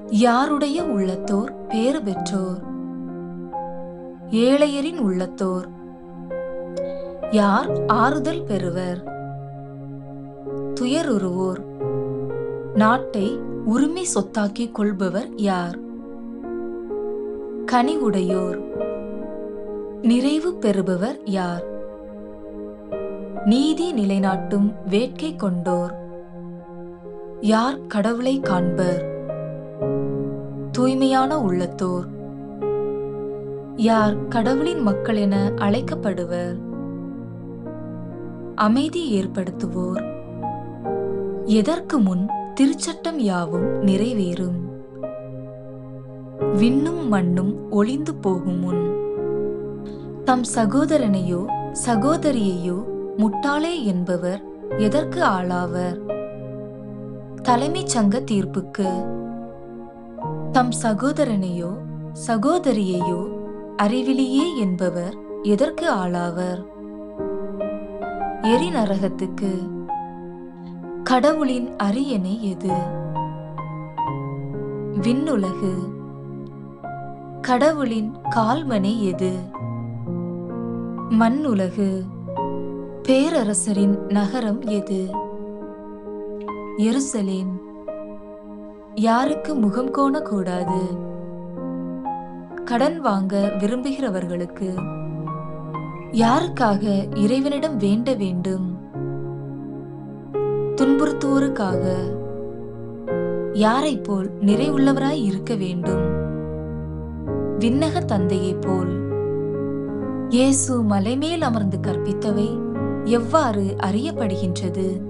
யாருடைய உள்ளத்தோர் பேறு பெற்றோர்? ஏழையரின் உள்ளத்தோர். யார் ஆறுதல் பெறுவர்? துயருறுவோர். நாட்டை உரிமை சொத்தாக்கிக் கொள்பவர் யார்? கனிவுடையோர். நிறைவு பெறுபவர் யார்? நீதி நிலைநாட்டும் வேட்கை கொண்டோர். யார் கடவுளை காண்பர்? தூய்மையான உள்ளத்தோர். யார் கடவுளின் மக்கள் என அழைக்கப்படுவர்? அமைதி ஏற்படுத்துவோர். எதற்கு முன் திருச்சட்டம் யாவும் நிறைவேறும். விண்ணும் மண்ணும் ஒளிந்து போகும் முன். தம் சகோதரனையோ சகோதரியையோ முட்டாளே என்பவர் எதற்கு ஆளாவர்? தலைமைச் சங்க தீர்ப்புக்கு. தம் சகோதரனையோ சகோதரியையோ அறிவிலியே என்பவர் எதற்கு ஆளாவர்? எரிநரகத்துக்கு. கடவுளின் அரியணை எது? விண்ணுலகு. கடவுளின் கால்மனை எது? மண்ணுலகு. பேரரசரின் நகரம் எது? எருசலேம். யாருக்கு முகம் கோணக்கூடாது? கடன் வாங்க விரும்புகிறவர்களுக்கு. யாருக்காக இறைவனிடம் வேண்ட வேண்டும்? துன்புறுத்துவோருக்காக. யாரை போல் நிறைவுள்ளவராய் இருக்க வேண்டும்? விண்ணக தந்தையை போல். இயேசு மலைமேல் அமர்ந்து கற்பித்தவை எவ்வாறு அறியப்படுகின்றது?